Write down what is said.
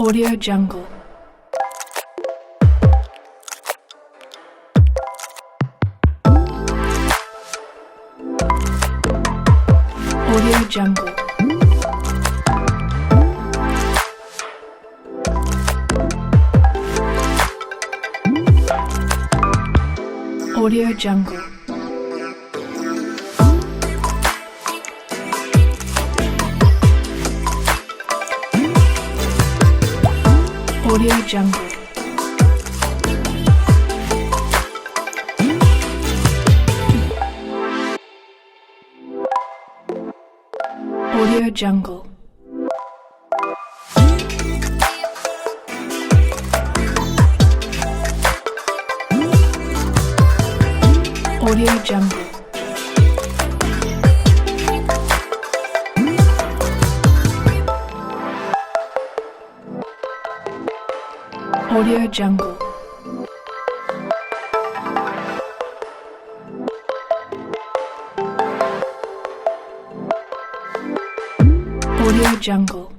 Audio Jungle. Audio Jungle. Audio Jungle. Audio Jungle. Audio Jungle. Audio Jungle. Audio Jungle. Audio Jungle.